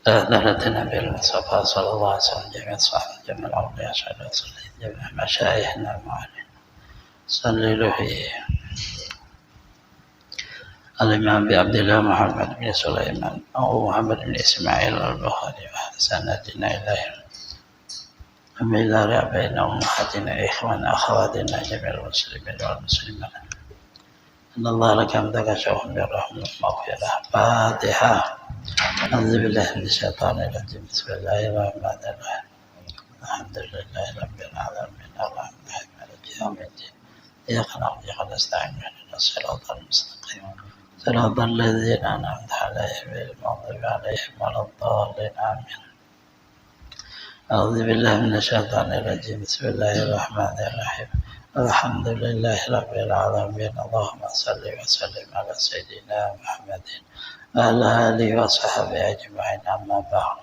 دارتنا بالمصطفى صلى الله عليه وسلم جميع الصحابة جميع الأولياء أشهد أن جميع مشايخنا المعلمين صلي له فيه الإمام بعبد الله محمد بن سليمان أو محمد بن إسماعيل البخاري سندنا إليهم وبذلك بين أمهاتنا إخوان أخواتنا جميع المسلمين والمسلمات إن الله لك أمدك شوهم بالرحمة المغفرة فاتحة أعوذ بالله من الشيطان الرجيم بسم الله الرحمن الرحيم الحمد لله رب العالمين الرحمن الرحيم مالك يوم الدين إياك نعبد وإياك نستعين اهدنا الصراط المستقيم صراط الذين أنعمت عليهم غير المغضوب عليهم ولا الضالين آمين أعوذ بالله من الشيطان الرجيم بسم الله الرحمن الرحيم الحمد لله رب العالمين اللهم صل وسلم على سيدنا محمد وعلى آله وصحبه أجمعين أما بعد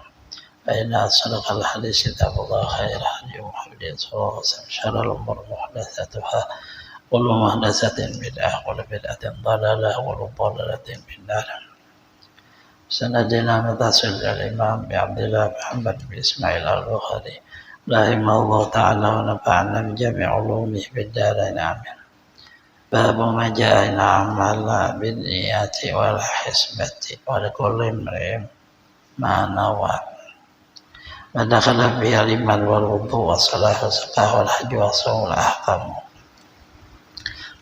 فإن أصدق الحديث كتاب الله خير هدي محمد صلى الله عليه وسلم شر الأمور محدثاتها كل محدثة بدعة وكل بدعة ضلالة وكل ضلالة في النار سندنا متصل الإمام بعبد الله محمد بن إسماعيل البخاري رحمه الله تعالى ونفعنا بجميع علومه بالدارين آمين باب ما جاء إن عمل بالنيات والحسبة ولكل امرئ ما نوى ودخل فيها الإيمان والوضوء والصلاة والزكاة والحج والصوم والأحكام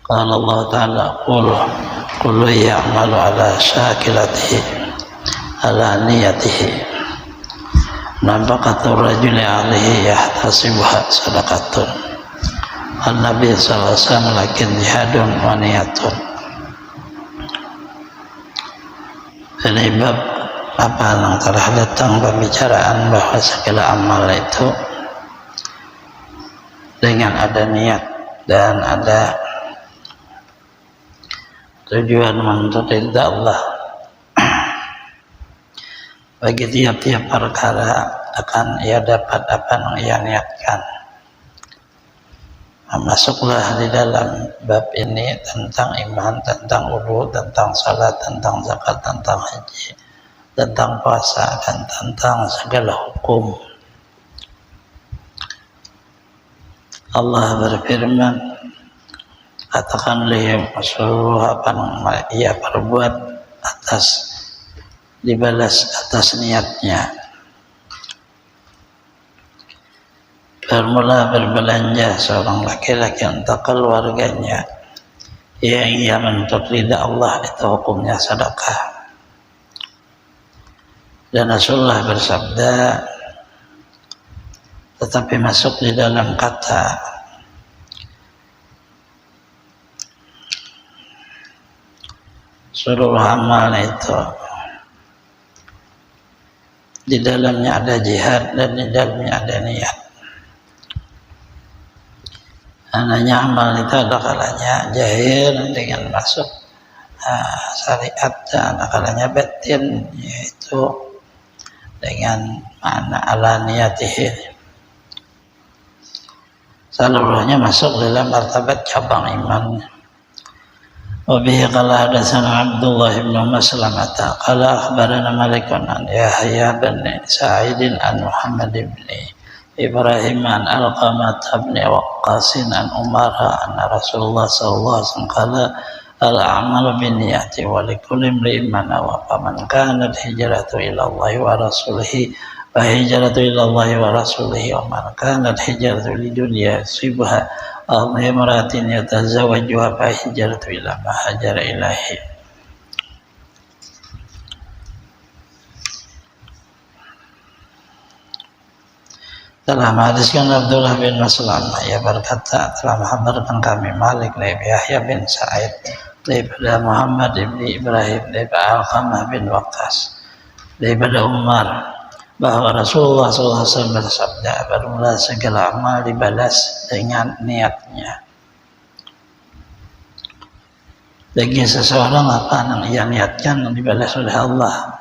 قال الله تعالى كل يعمل على شاكلته على نيته نفقة الرجل عليه يحتسبها صدقة النبي صلى الله عليه وسلم lakin jihadun wa niyatun. Ini bab apa yang telah datang pembicaraan bahwa segala amal itu dengan ada niat dan ada tujuan menuntut ridha Allah. Bagi tiap-tiap perkara akan ia dapat apa yang ia niatkan. Masuklah di dalam bab ini tentang iman, tentang wudu, tentang salat, tentang zakat, tentang haji, tentang puasa, dan tentang segala hukum. Allah berfirman, katakanlah seluruh apa yang ia perbuat dibalas atas niatnya. Bermula berbelanja seorang laki-laki untuk keluarganya yang ia menuntut ridha Allah, itu hukumnya sedekah. Dan Rasulullah bersabda, tetapi masuk di dalam kata seluruh amal itu di dalamnya ada jihad dan di dalamnya ada niat. Ananya amal itu ada kalanya jahir dengan masuk syariat dan ada kalanya batin, yaitu dengan makna ala niyatihi. Seluruhnya masuk dalam martabat cabang iman. Wabihi qala hadatsana Abdullah bin Maslamah qala akhbarana Malik an Yahya bin Sa'id an Muhammad bin Ibrahim an Alqamah bin Waqqas an Umar anna Rasulullah sallallahu alaihi wasallam qala al-a'malu binniyati wa likulli imrin ma nawa faman kanat hijratu ila Allah wa rasulih fa hijratu ila Allah wa rasulih wa man kanat hijratu lidunya sibha aw imratin yatazawwajuha fa hijratu ila ma hajara ilaihi. Telah menghadiskan Abdullah bin Maslamah, ia berkata, telah menghabarkan kami Malik dari Yahya bin Sa'id daripada Muhammad bin Ibrahim daripada Alqamah bin Waqqas daripada Umar bahwa Rasulullah SAW bersabda, bermula segala amal dibalas dengan niatnya. Bagi seseorang apa yang ia niatkan dibalas oleh Allah.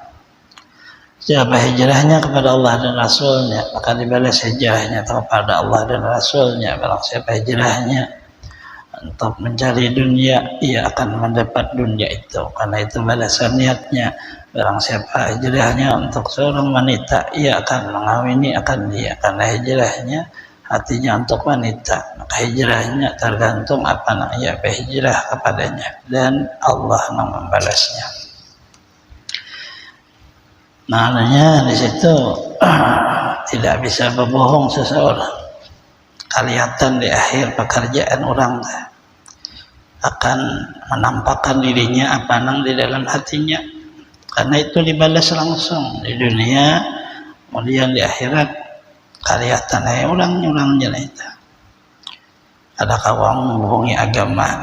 Siapa hijrahnya kepada Allah dan Rasulnya, maka dibalas hijrahnya kepada Allah dan Rasulnya. Barang siapa hijrahnya untuk mencari dunia, ia akan mendapat dunia itu, karena itu balasan niatnya. Barang siapa hijrahnya untuk seorang wanita, ia akan mengawini akan dia, karena hijrahnya hatinya untuk wanita, maka hijrahnya tergantung apa yang ia berhijrah kepadanya, dan Allah yang membalasnya. Maknanya di situ tidak bisa berbohong seseorang. Kelihatan di akhir pekerjaan orang akan menampakkan dirinya apa yang di dalam hatinya, karena itu dibalas langsung di dunia, kemudian di akhirat kelihatan orang itu. Adakah orang membohongi agama?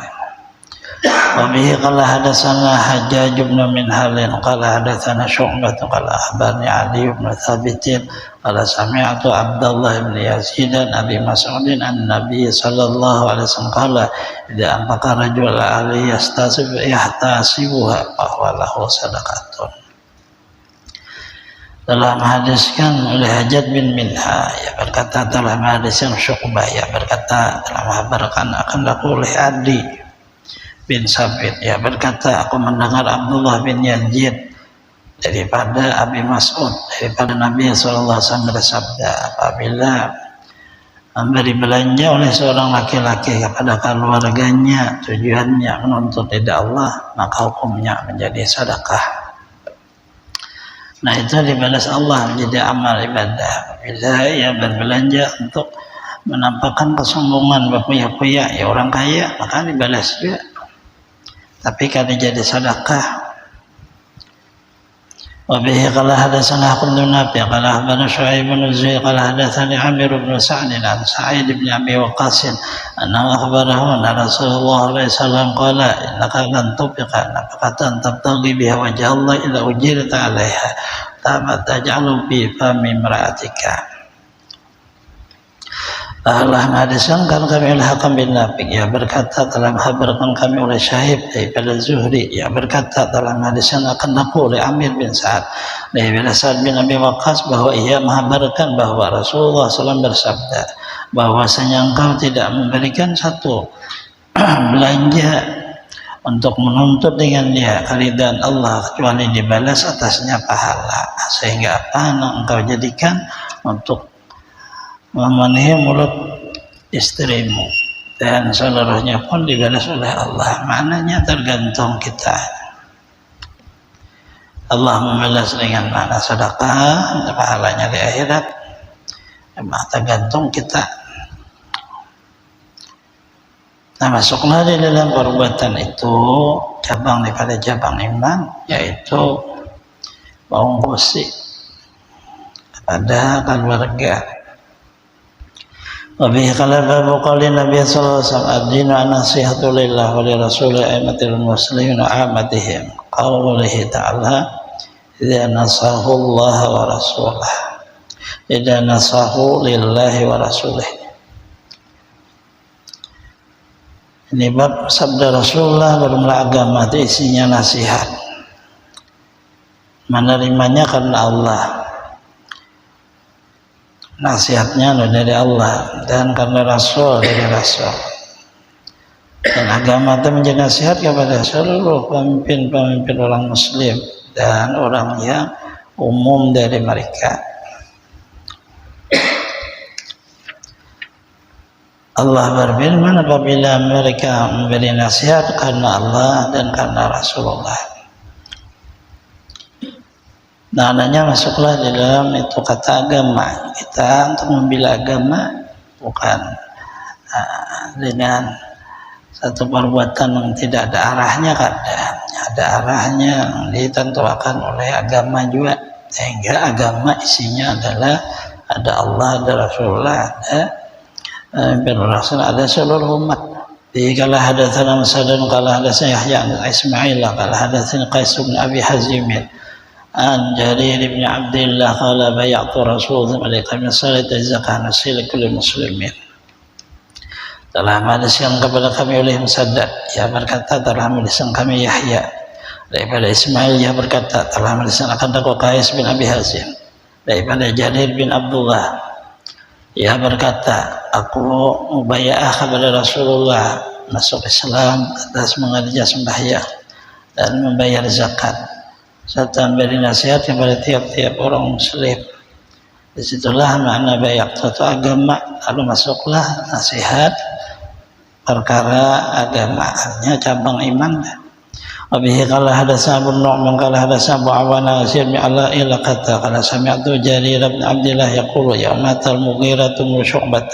Wabihi qala hadatsana Hajjaj bin Minhalin qala hadatsana Syu'bah qala akhbarani Ali bin Thabit qala sami'tu Abdullah bin Yazid an Abi Mas'ud an Nabi sallallahu alaihi wasallam qala idza anfaqa rajul ali yahtasibuha fa huwa lahu sadaqatun. Dalam hadiskan oleh Hajjaj bin Minha, ya berkata dalam hadiskan Syu'bah, ya berkata dalam habarkan akan laku oleh Adi bin Sabit, ya berkata aku mendengar Abdullah bin Yazid daripada Abi Mas'ud, daripada Nabi SAW bersabda, apabila memberi belanja oleh seorang laki-laki kepada keluarganya tujuannya menuntut ridha Allah, maka hukumnya menjadi sedekah. Nah itu dibalas Allah menjadi amal ibadah. Bila ia berbelanja untuk menampakkan kesombongan berpuya-puya, ya orang kaya, maka dibalas juga. Tapi kalau jadi sedekah. Wabihi qala hadatsana Ahmad bin Nafi qala akhbarana Syu'aib bin Zaid qala hadatsani Amir bin Sa'd an Sa'id bin Abi Waqqas anna akhbarahu anna Rasulullah sallallahu alaihi wasallam qala innaka lan tufiqa nafaqatan tabtaghi biha wajha Allah illa ujirta 'alaiha kama taj'alu fi fami imra'atika. Allah hadiskan kami oleh Hakam bin Nafi, ya berkata telah menghabarkan kami oleh Syahib daripada Zuhri, ya berkata telah hadiskan akan aku oleh Amir bin Sa'ad daripada Sa'ad bin Abi Waqqas bahwa ia menghabarkan bahwa Rasulullah SAW bersabda bahwasanya engkau tidak memberikan satu belanja untuk menuntut dengan dia keridhaan Allah kecuali dibalas atasnya pahala, sehingga apa yang engkau jadikan untuk memenuhi mulut istrimu dan seluruhnya pun dibalas oleh Allah. Maknanya tergantung kita. Allah membalas dengan mana sedekah, pahalanya di akhirat. Memang tergantung kita. Nah, masuklah di dalam perbuatan itu cabang daripada cabang iman, yaitu mengungsi kepada keluarga. Wabihi qala babu qali Nabi sallallahu alaihi wasallam ad-dinu an-nasihatu lillah wa li rasulih aimatil muslimin wa amatihim qawlihi ta'ala idza nasahu Allah wa rasulah idza nasahu lillahi wa rasulih. Ini bab sabda Rasulullah bermula agama itu isinya nasihat, menerimanya karena Allah, nasihatnya dari Allah, dan karena Rasul dari Rasul. Dan agama itu menjadi nasihat kepada seluruh pemimpin-pemimpin orang Muslim dan orang yang umum dari mereka. Allah berfirman apabila mereka memberi nasihat karena Allah dan karena Rasulullah. Nah, adanya masuklah di dalam itu kata agama. Kita untuk membela agama bukan dengan satu perbuatan yang tidak ada arahnya, kadang ada arahnya yang ditentukan oleh agama juga, sehingga agama isinya adalah ada Allah, ada Rasulullah, ada Rasul, ada seluruh umat. Qala hadatsana Musaddad qala hadatsana Yahya an Ismail qala hadatsana Qais bin Abi Hazim an Jarir bin Abdullah qala bay'atu Rasulullah alaihi salatu zakah nasil kulli muslimin. Telah hadiskan kepada kami oleh Musaddad, ia berkata telah hadiskan kami Yahya daripada Ismail, ia berkata telah hadiskan akan aku Qais bin Abi Hazim daripada Jarir bin Abdullah, ia berkata aku mubaya'ah kepada Rasulullah masuk Islam atas mengerja sembahyang dan membayar zakat. serta memberi nasihat kepada tiap-tiap orang muslim. Disitulah makna bayat suatu agama, lalu masuklah nasihat perkara agama, artinya cabang iman. Wabihi qala hadatsana Abu Nu'man qala hadatsana Abu Awana Asir bi ala ila qata qala sami'tu Jarir bin Abdullah yaqulu ya matal Mughirah bin Syu'bah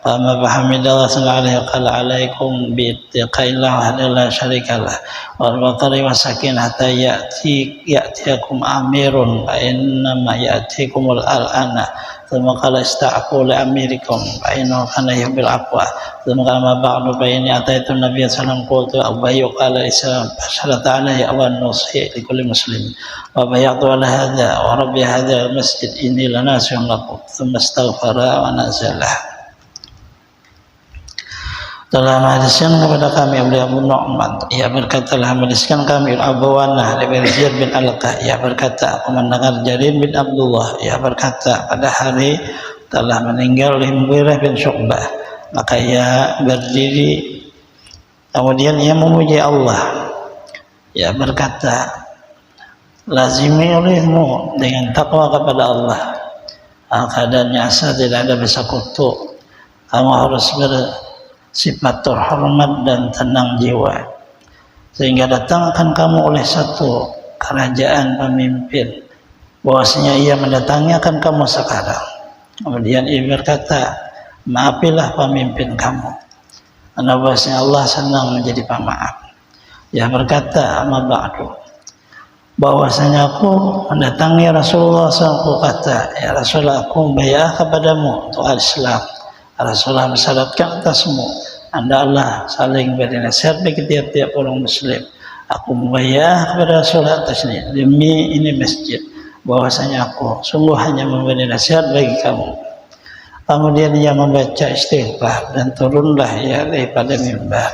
qama fahamidallah sallallahu alaihi qala alaikum bi ittiqaillah la syarikalah wal waqari wa sakin hatta ya'tiyakum amirun fa inna ma ya'tikumul al'ana thumma qala ista'fu li amirikum fa innahu kana yuhibbil aqwa thumma qala ma ba'du fa inni ataitu nabiyya sallallahu alaihi wasallam qultu abayyu qala islam fasharata alaihi awan nusi li kulli muslim wa bayatu ala hadha wa rabbi hadha masjid inni lanasihun lakum thumma astaghfara wa nazalah. Telah menghadiskan kepada kami Abu Nu'man, ia berkata telah menghadiskan kami Abu Awana dari Jarir bin Alqah, ia berkata aku mendengar Jarir bin Abdullah, ia berkata pada hari telah meninggal Mughirah bin Syu'bah, maka ia berdiri kemudian ia memuji Allah, ia berkata lazimi olehmu dengan takwa kepada Allah, keadaannya asa tidak ada bersekutu, kamu harus bersifat terhormat dan tenang jiwa, sehingga datang akan kamu oleh satu kerajaan pemimpin bahwasanya ia mendatangi akan kamu sekarang. Kemudian ia berkata maafilah pemimpin kamu, karena bahwasanya Allah senang menjadi pemaaf. Ia berkata amma ba'du, bahwasanya aku mendatangi Rasulullah SAW, kata ya Rasulullah aku bayar kepadamu untuk Islam. Rasulullah mensyaratkan atasmu hendaklah saling beri nasihat bagi tiap-tiap orang muslim. Aku membayar kepada Rasulullah atas ini demi ini masjid, bahwasanya aku sungguh hanya memberi nasihat bagi kamu. Kemudian ia membaca istighfar dan turunlah ia daripada mimbar.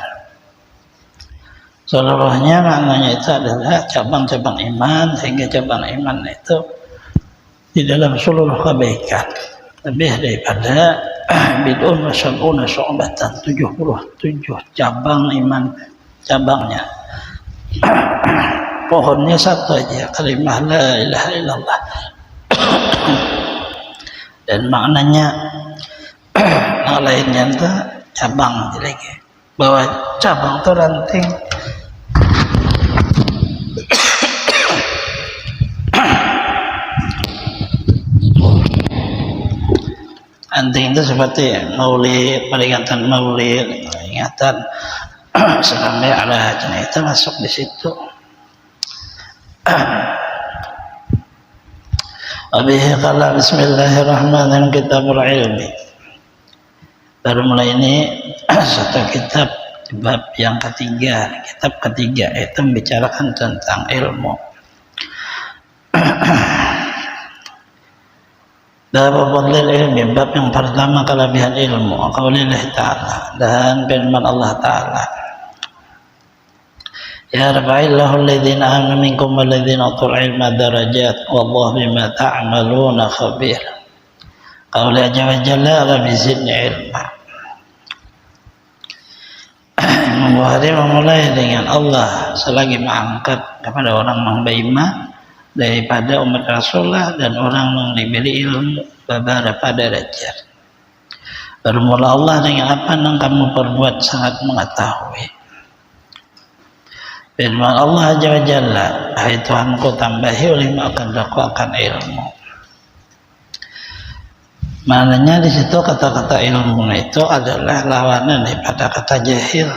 Seluruhnya maknanya itu adalah cabang-cabang iman, sehingga cabang iman itu di dalam seluruh kebaikan lebih daripada bid'un wa sab'una syu'batan, 77 cabang iman cabangnya. Pohonnya satu aja, kalimah la ilaha illallah. Dan maknanya yang lainnya itu cabang lagi, bahwa cabang itu ranting. Anting itu seperti maulid, peringatan maulid, peringatan sampai ala hajna itu masuk di situ. Wabihi qala bismillahirrahmanirrahim kitabul ilmi. Baru mulai ini satu kitab bab yang ketiga, kitab ketiga itu membicarakan tentang ilmu. Bab fadlil ilmi, bab yang pertama kelebihan ilmu. Qaulillah ta'ala, dan firman Allah Ta'ala ya rafa'illahu alladhina amanu minkum walladhina utul ilma darajat wallahu bima ta'maluna khabir. Qaulih jalla jalla rabbi zidni ilma. Imam Bukhari memulai dengan Allah selagi mengangkat kepada orang yang beriman daripada umat Rasulullah dan orang yang diberi ilmu beberapa derajat. Bermula Allah dengan apa yang kamu perbuat sangat mengetahui. Firman Allah Azza wa Jalla, hai Tuhanku tambahi olehmu akan aku akan ilmu. Maknanya di situ kata-kata ilmu itu adalah lawanan daripada kata jahil.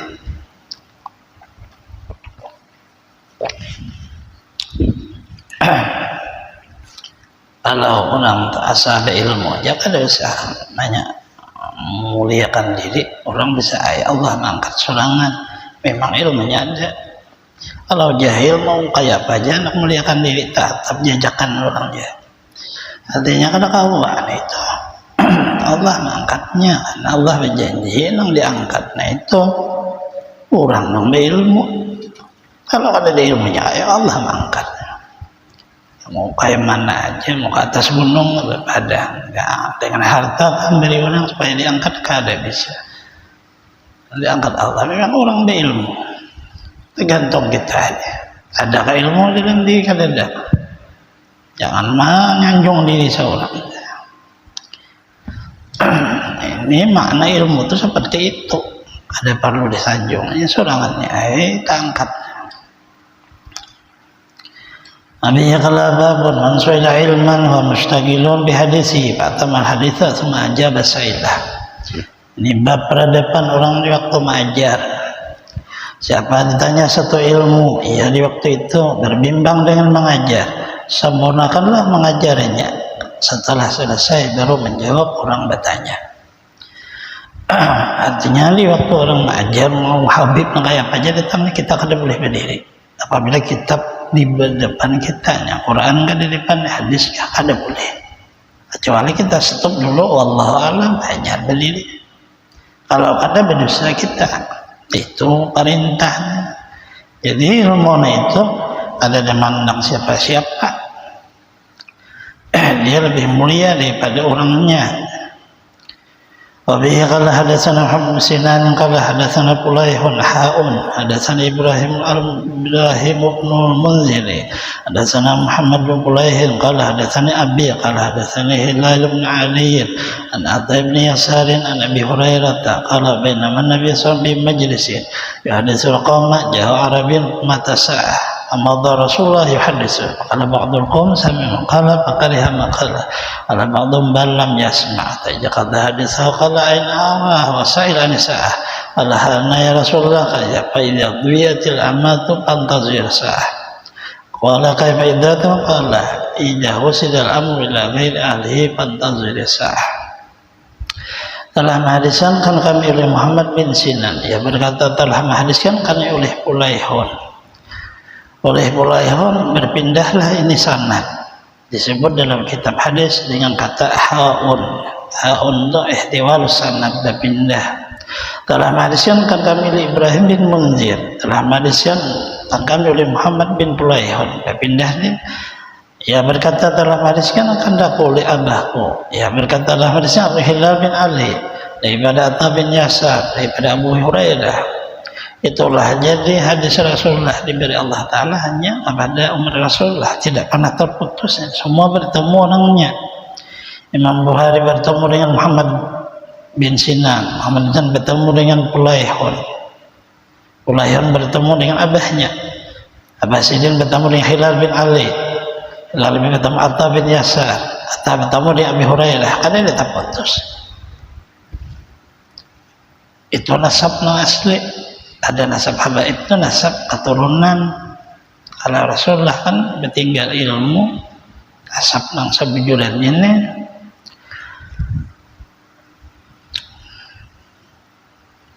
Kalau orang asal ada ilmu, jangan ada usaha banyak memuliakan diri. Orang bisa Allah mengangkat sorangan, memang ilmunya ada. Kalau jahil mau kayak apa aja nak memuliakan diri, tetap jajakan orang dia. Artinya kada kawan itu Allah mengangkatnya, karena Allah berjanji yang diangkat. Nah itu orang yang berilmu. Kalau ada ilmunya, ya Allah mengangkat. Mau kayak mana aja, mau ke atas gunung ada, ya, dengan harta kan beri orang supaya diangkat, kada bisa diangkat Allah. Memang orang berilmu, tergantung kita aja. Adakah ilmu dengan diri kada? Jangan menyanjung diri seorang. Ini makna ilmu itu seperti itu. Ada perlu disanjung. Ini surangannya, tangkap. Nabi kala babun man su'ila ilman wa mustaqilun bihadisi fa'tamal haditha thumma ajaba sa'ilah. Ini bab peradaban orang di waktu mengajar. Siapa ditanya satu ilmu, ia di waktu itu berbimbang dengan mengajar, sempurnakanlah mengajarnya. Setelah selesai baru menjawab orang bertanya. Artinya di waktu orang mengajar mau habib kayak apa aja datang kita kada boleh berdiri. Apabila kitab di depan kita, Quran kan di depan, hadis kada boleh. Kecuali kita stop dulu, wallahu alam, hanya berdiri. Kalau kada berdosa kita, itu perintah. Jadi ilmu itu ada demandang siapa-siapa. Dia lebih mulia daripada orangnya. Wabihi qala hadatsana Muhammad bin Sinan qala hadatsana Qulaihun haun hadatsana Ibrahim ibn Munzir hadatsana Muhammad bin Qulaihin qala hadatsani Abi qala hadatsani Hilal bin Ali an Atha bin Yasar an Abi Hurairah qala bainama Nabi sallallahu alaihi majlisin yuhaditsul qawma ja'a Arabiyyun mata sa'ah amadha Rasulullah yuhaditsu qala ba'dul qawm sami'u qala faqariha ma qala qala ba'dhum bal lam yasma' tajaqadha haditha qala aina awah wa sa'ila nisa'ah qala halna ya Rasulullah qala fa idza duyatil amatu fantazir sa'ah qala kaifa idzatu qala idza husidal amru ila ghairi ahlihi fantazir sa'ah. Telah menghadiskan kami oleh Muhammad bin Sinan, ia berkata telah menghadiskan kami oleh Qulaihun. Oleh Qulaihun berpindahlah ini sanad, disebut dalam kitab hadis dengan kata haun. Haun itu ihtiwal sanad, berpindah. Telah menghadiskan kami oleh Ibrahim bin Munzir, telah menghadiskan kami oleh Muhammad bin Qulaihun, berpindah ini. Ia berkata telah menghadiskan akan daku oleh abahku. Ia berkata telah menghadiskan oleh Hilal bin Ali daripada Atha bin Yasar daripada Abu Hurairah. Itulah jadi hadis Rasulullah diberi Allah Ta'ala hanya kepada umat Rasulullah, tidak pernah terputus, semua bertemu orangnya. Imam Bukhari bertemu dengan Muhammad bin Sinan, Muhammad bin Sinan bertemu dengan Qulaihun, Qulaihun bertemu dengan abahnya, Abah Sidin bertemu dengan Hilal bin Ali, Hilal bin bertemu Atha bin Yasar, Atha bertemu dengan Abi Hurairah, karena dia tak putus. Itu nasabnya asli. Ada nasab habaib itu nasab keturunan. Kalau Rasulullah kan bertinggal ilmu, nasab nang sebujuran ini.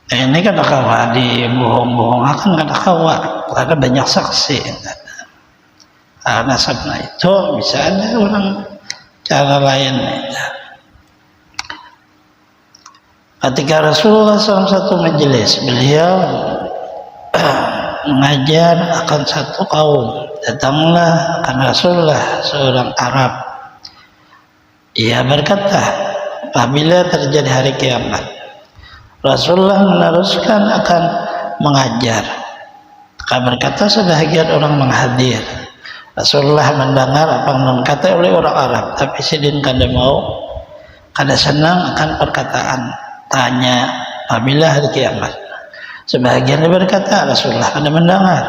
Ini kan kawa di bohong-bohong akan kada kawa, ada banyak saksi. Nasabnya itu bisa ada orang cara lain. Ketika Rasulullah SAW satu majelis, beliau mengajar akan satu kaum. Datanglah akan Rasulullah seorang Arab. Ia berkata, apabila terjadi hari kiamat, Rasulullah meneruskan akan mengajar. Maka berkata sebahagian orang menghadir. Rasulullah mendengar apa yang dikata oleh orang Arab, tapi sidin kada mau, kada senang akan perkataan. Tanya apabila hari kiamat. Sebahagian berkata Rasulullah kada mendengar,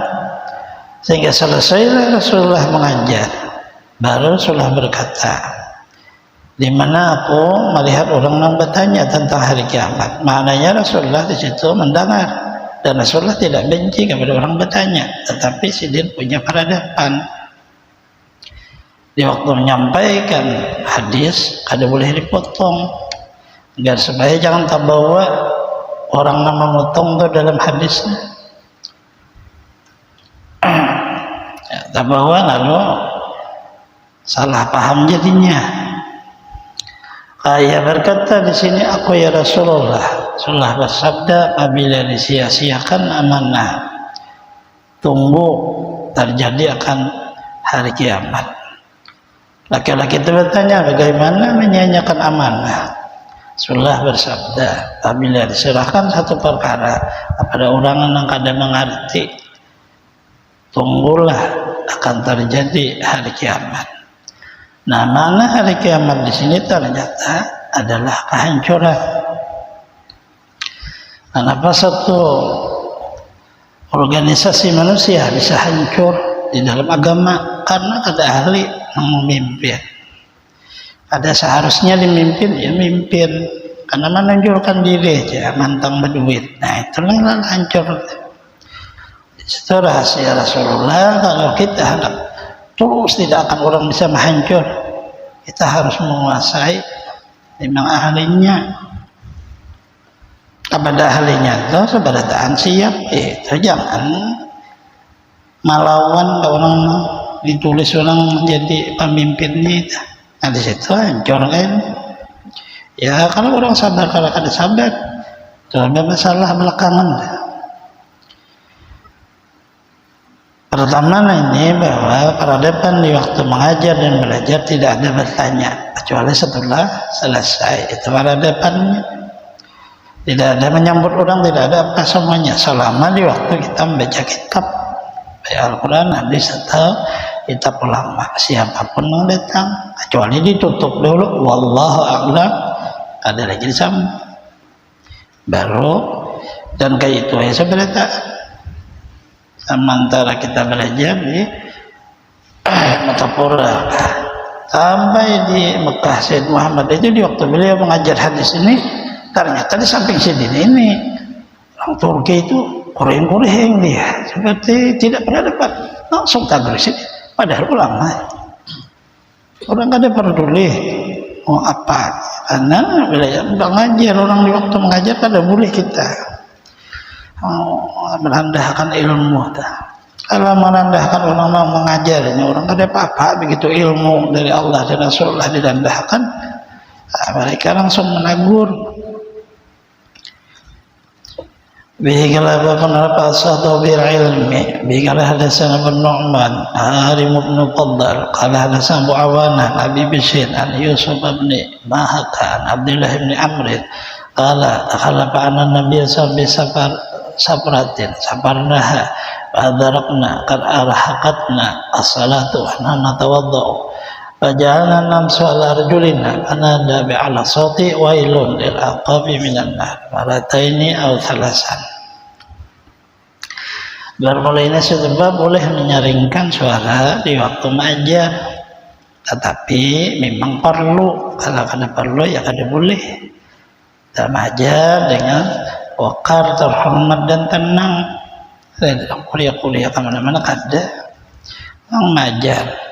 sehingga selesai Rasulullah mengajar. Baru Rasulullah berkata, di mana aku melihat orang yang bertanya tentang hari kiamat. Maknanya Rasulullah di situ mendengar, dan Rasulullah tidak benci kepada orang bertanya, tetapi sidin punya peradaban. Di waktu menyampaikan hadis kada boleh dipotong, agar supaya jangan terbawa orang yang memotong itu dalam hadisnya. Terbawa lalu salah paham jadinya. Ia berkata di sini, aku ya Rasulullah. Rasulullah bersabda, apabila disia-siakan amanah, tunggu terjadi akan hari kiamat. Laki-laki itu bertanya, bagaimana menyanyiakan amanah? Rasulullah bersabda, apabila diserahkan satu perkara kepada orang yang kada mengerti, tunggulah akan terjadi hari kiamat. Nah, mana hari kiamat di sini ternyata adalah kehancuran. Kenapa satu organisasi manusia bisa hancur di dalam agama? Karena ada ahli yang memimpin. Ada seharusnya dimimpin, ya mimpin. Karena menunjukkan diri aja, mantang berduit. Nah, itulah hancur. Itu rahasia Rasulullah. Kalau kita hendak terus tidak akan orang bisa menghancur, kita harus menguasai memang ahlinya. Kepada ahlinya itu seberatan siap, itu jangan melawan orang ditulis orang menjadi pemimpinnya. Nah, di situ hancur kan. Ya kalau orang sabar, kalau ada sabar, itu ada masalah belakangan. Pertama ini bahwa peradaban di waktu mengajar dan belajar tidak ada bertanya kecuali setelah selesai. Itu peradabannya. Tidak ada menyambut orang, tidak ada apa semuanya selama di waktu kita membaca kitab Al-Quran, hadis atau kitab ulama. Siapapun yang datang kecuali ditutup dulu, wallahu a'lam, ada lagi sama baru. Dan kayak itu ya sebenarnya sementara kita belajar di Matapura sampai di Mekah, Sayyid Muhammad itu di waktu beliau mengajar hadis ini, ternyata di samping sini ini orang Turki itu kuring-kuring dia, seperti tidak pernah dapat langsung tadris ini. Padahal ulama orang kada peduli mau apa, karena beliau mengajar orang di waktu mengajar kada boleh kita merendahkan ilmu. Kalau merendahkan orang mau mengajarnya, orang kada apa-apa begitu ilmu dari Allah dan Rasulullah direndahkan, mereka langsung menegur. Bihikala pendapat satu bir ilmi, bihikala hadasan Abu Nu'man, Harim bin Qaddar, qala hadasan Abu Awanah, Abi Bishr, an Yusuf bin Mahaka, an Abdullah bin Amr, qala dakhala Nabi sallallahu alaihi wasallam sabratin, sabarnaha, wa adrakna qad arhaqatna as-salatu wa nahnu natawaddau. Fajalna namsu ala arjulina anada bi'ala sawti wailun lil aqabi minan nar marataini aw thalasan. Bermulainya sebab boleh menyaringkan suara di waktu mengajar, tetapi memang perlu. Kalau kada perlu ya kada boleh. Kita mengajar dengan wakar, terhormat dan tenang. Kuliah-kuliah kemana-mana kada mengajar.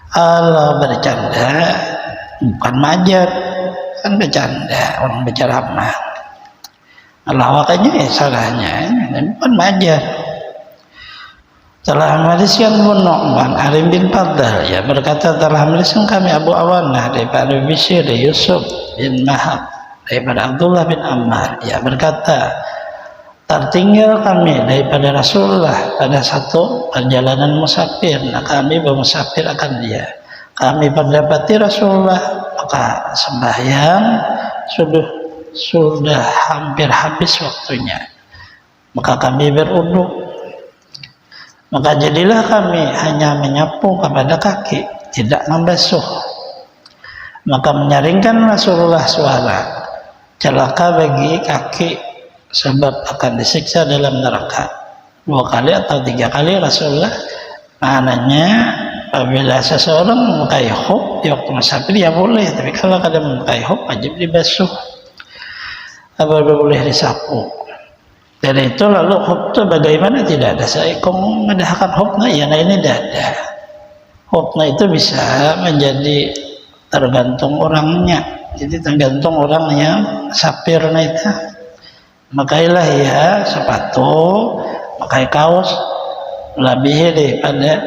Kalau bercanda bukan majar, kan bercanda, orang berceramah. Allah wakanya ya salahnya, bukan majar. Telah menuliskan Abu Nu'man, Harim bin Qaddar, ya berkata telah menuliskan kami Abu Awanah daripada Bishr, Yusuf bin Mahak daripada Abdullah bin Ammar, ya berkata tertinggal kami daripada Rasulullah pada satu perjalanan musafir. Nah, kami bermusafir akan dia. Kami mendapati Rasulullah, maka sembahyang sudah hampir habis waktunya. Maka kami berwudu. Maka jadilah kami hanya menyapu kepada kaki, tidak membasuh. Maka menyaringkan Rasulullah suara, celaka bagi kaki, sebab akan disiksa dalam neraka 2 kali atau 3 kali Rasulullah. Maknanya apabila seseorang memakai khuf di waktu musafir ya boleh, tapi kalau kada memakai khuf wajib dibasuh, baru boleh disapu. Dan itu lalu khuf itu bagaimana? Tidak ada seikong mendahkan khufna, ya nah ini tidak ada. Khufna itu bisa menjadi tergantung orangnya, jadi tergantung orang yang sapirna itu. Makailah ya sepatu, pakai kaos lebih daripada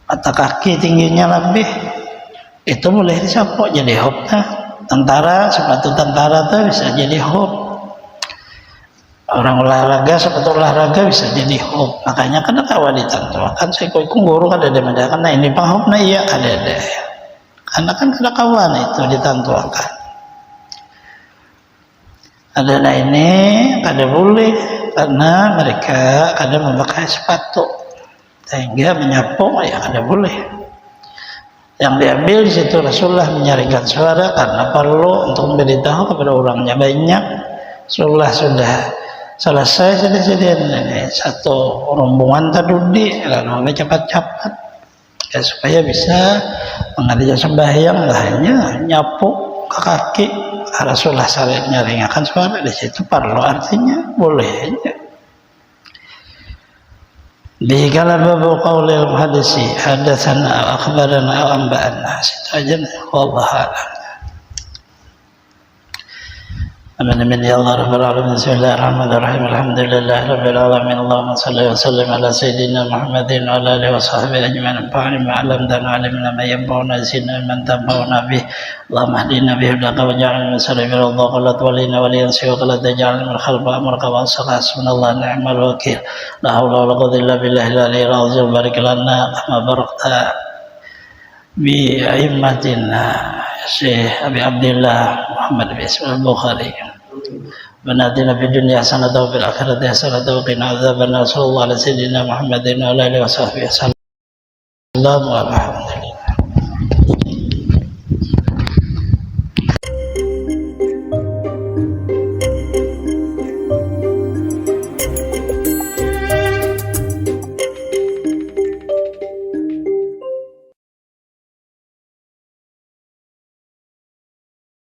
mata kaki tingginya lebih, itu boleh disapu jadi hop. Tentara, sepatu tentara tuh bisa jadi hop. Orang olahraga, sepatu olahraga bisa jadi hop. Makanya kan kawan ditentukan saya kok guru kan ada mendakan, nah ini pahop, nah iya ada karena kan kada kawan itu ditentukan. Ada nah ini kada boleh karena mereka kadang memakai sepatu sehingga menyapu ya kada boleh. Yang diambil di situ Rasulullah menyaringkan suara karena perlu untuk memberitahu kepada orangnya banyak. Rasulullah sudah selesai sedih-sedih ini satu rombongan terdudi lalu cepat-cepat ya, supaya bisa mengadakan sembahyang hanya nyapu ke kaki. Rasulullah sering nyaringkan suara di situ perlu artinya boleh aja. Di kala babu qaulil muhaddisi hadatsana akhbarana aw anba'ana situ aja wallahu a'lam. Amin ya Allah rabbal alamin. Bismillahirrahmanirrahim. Alhamdulillahi rabbil alamin. Allahumma shalli wa sallim ala sayyidina Muhammadin wa ala alihi wa sahbihi ajma'in. Fa'alim ma'alam dan alimna ma yanfa'una zina man tanfa'una bih. Allahumma hdina bihudaka wa ja'alna min salimin Allah qalat walina waliyansi wa qalat ja'alna min khalfa amraka wa asqa hasbunallahu ni'mal wakil. La hawla wa la quwwata illa billahi al-aliyyil azim. Barik lana kama barakta bi a'immatina Syekh Abi Abdullah Muhammad bin Ismail Bukhari. Banatina fid dunya hasanatan wa fil akhirati hasanatan wa qina adzabannar. Sallallahu alaihi wasallam Muhammadin wa alihi wa sahbihi wasallam. Alhamdulillah.